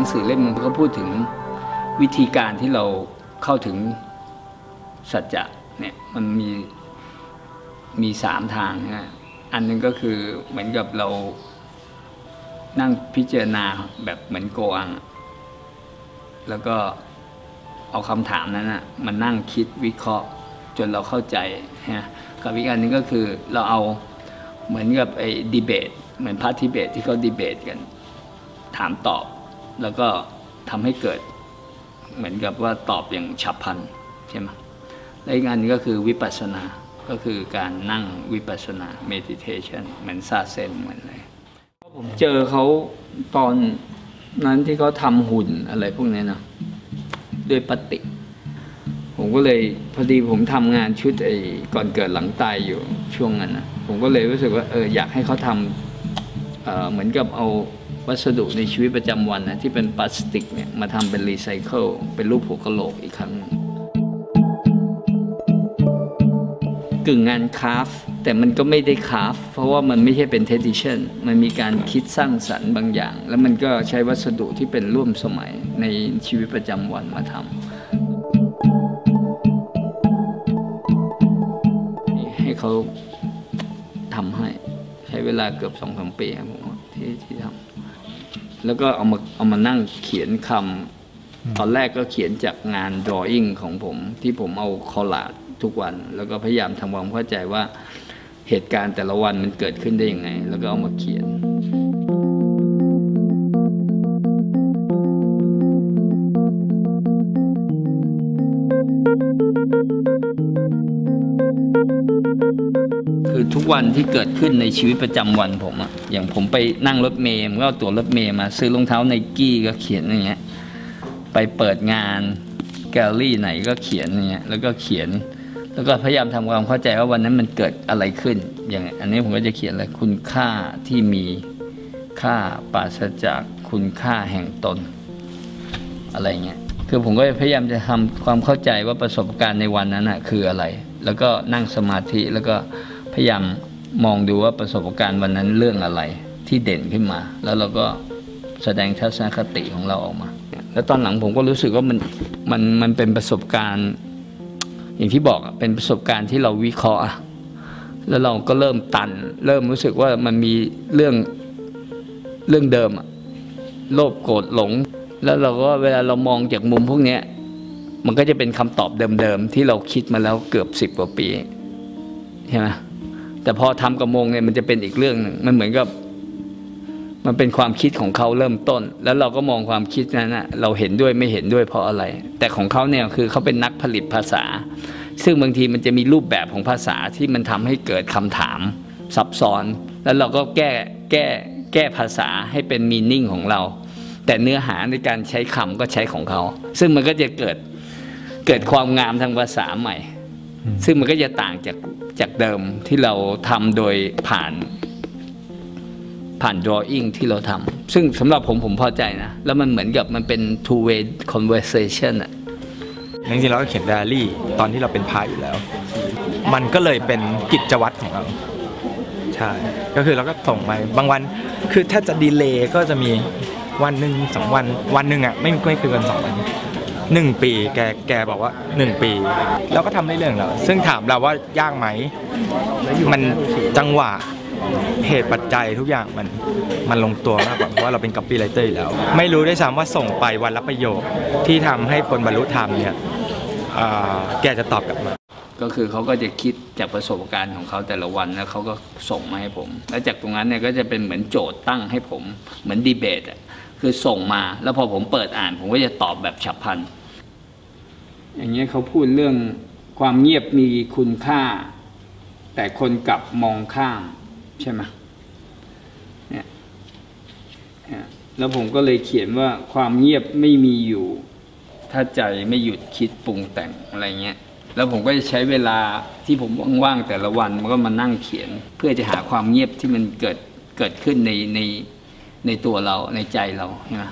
งสือเล่มนึงเขาพูดถึงวิธีการที่เราเข้าถึงสัจจะเนี่ยมันมี3 ทางนะอันนึงก็คือเหมือนกับเรานั่งพิจารณาแบบเหมือนโกอังแล้วก็เอาคำถามนั้นนะมานั่งคิดวิเคราะห์จนเราเข้าใจนะกับอีกอันนึงก็คือเราเอาเหมือนกับไอ้ดีเบตเหมือนพาร์ททิเบตที่เขาดีเบตกันถามตอบแล้วก็ทำให้เกิดเหมือนกับว่าตอบอย่างฉับพลันใช่ไหมและอีกอันนึงก็คือวิปัสสนาก็คือการนั่งวิปัสสนา meditation เหมือนซาเซนเหมือนอะไรผมเจอเขาตอนนั้นที่เขาทำหุ่นอะไรพวกนี้นะด้วยปฏิผมก็เลยพอดีผมทำงานชุดไอ้ก่อนเกิดหลังตายอยู่ช่วงนั้นนะผมก็เลยรู้สึกว่าอยากให้เขาทำเหมือนกับเอาวัสดุในชีวิตประจำวันนะที่เป็นพลาสติกเนี่ยมาทำเป็นรีไซเคิลเป็นรูปหัวกะโหลกอีกครั้งกึ่งงานคราฟแต่มันก็ไม่ได้คราฟเพราะว่ามันไม่ใช่เป็นเทดิชันมันมีการคิดสร้างสรรค์บางอย่างแล้วมันก็ใช้วัสดุที่เป็นร่วมสมัยในชีวิตประจำวันมาทำให้เขาทำให้ใช้เวลาเกือบ2-3 ปีครับผมที่ทำแล้วก็เอามานั่งเขียนคำตอนแรกก็เขียนจากงาน drawing ของผมที่ผมเอาคอลลาจทุกวันแล้วก็พยายามทำความเข้าใจว่าเหตุการณ์แต่ละวันมันเกิดขึ้นได้ยังไงแล้วก็เอามาเขียนคือทุกวันที่เกิดขึ้นในชีวิตประจำวันผมอะอย่างผมไปนั่งรถเมล์ก็เอาตั๋วรถเมล์มาซื้อรองเท้าไนกี้ก็เขียนอย่างเงี้ยไปเปิดงานแกลเลอรี่ไหนก็เขียนอย่างเงี้ยแล้วก็เขียนแล้วก็พยายามทำความเข้าใจว่าวันนั้นมันเกิดอะไรขึ้นอย่างอันนี้ผมก็จะเขียนอะไรคุณค่าที่มีค่าปราศจากคุณค่าแห่งตนอะไรเงี้ยคือผมก็พยายามจะทำความเข้าใจว่าประสบการณ์ในวันนั้นคืออะไรแล้วก็นั่งสมาธิแล้วก็พยายามมองดูว่าประสบการณ์วันนั้นเรื่องอะไรที่เด่นขึ้นมาแล้วเราก็แสดงทัศนคติของเราออกมาแล้วตอนหลังผมก็รู้สึกว่ามันเป็นประสบการณ์อย่างที่บอกเป็นประสบการณ์ที่เราวิเคราะห์แล้วเราก็เริ่มตันเริ่มรู้สึกว่ามันมีเรื่องเดิมโลภโกรธหลงแล้วเราก็เวลาเรามองจากมุมพวกนี้มันก็จะเป็นคำตอบเดิมๆที่เราคิดมาแล้วเกือบ10 กว่าปีใช่ไหมแต่พอทำกับมงเนี่ยมันจะเป็นอีกเรื่องหนึ่งมันเหมือนกับมันเป็นความคิดของเขาเริ่มต้นแล้วเราก็มองความคิดนั้นเราเห็นด้วยไม่เห็นด้วยเพราะอะไรแต่ของเขาเนี่ยคือเขาเป็นนักผลิตภาษาซึ่งบางทีมันจะมีรูปแบบของภาษาที่มันทำให้เกิดคำถามซับซ้อนแล้วเราก็แก้ภาษาให้เป็นมีนิ่งของเราแต่เนื้อหาในการใช้คำก็ใช้ของเขาซึ่งมันก็จะเกิดความงามทางภาษาใหม่ซึ่งมันก็จะต่างจากเดิมที่เราทำโดยผ่าน drawing ที่เราทำซึ่งสำหรับผมพอใจนะแล้วมันเหมือนกับมันเป็น two way conversation อะจริงๆเราก็เขียนไดอารี่ตอนที่เราเป็นพระอยู่แล้วมันก็เลยเป็นกิจวัตรของเราใช่ก็คือเราก็ส่งไปบางวันคือถ้าจะดีเลย์ก็จะมีวันหนึ่งวันหนึ่งไม่คือกัน2 วัน1 ปีแกบอกว่า1 ปีเราก็ทำได้เรื่องเราซึ่งถามเราว่ายากไหมมันจังหวะเหตุปัจจัยทุกอย่างมันลงตัวมากกว่าเพราะว่าเราเป็น copywriter อยู่แล้วไม่รู้ด้วยซ้ำว่าส่งไปวันละประโยคที่ทำให้คนบรรลุธรรมเนี่ยแกจะตอบกลับมาก็คือเขาก็จะคิดจากประสบการณ์ของเขาแต่ละวันแล้วเขาก็ส่งมาให้ผมแล้วจากตรงนั้นเนี่ยก็จะเป็นเหมือนโจทย์ตั้งให้ผมเหมือนดีเบตคือส่งมาแล้วพอผมเปิดอ่านผมก็จะตอบแบบฉับพลันอย่างเงี้ยเขาพูดเรื่องความเงียบมีคุณค่าแต่คนกลับมองข้ามใช่ไหมเนี่ยแล้วผมก็เลยเขียนว่าความเงียบไม่มีอยู่ถ้าใจไม่หยุดคิดปรุงแต่งอะไรเงี้ยแล้วผมก็จะใช้เวลาที่ผมว่างๆแต่ละวันมันก็มานั่งเขียนเพื่อจะหาความเงียบที่มันเกิดขึ้นในตัวเราในใจเราใช่ไหม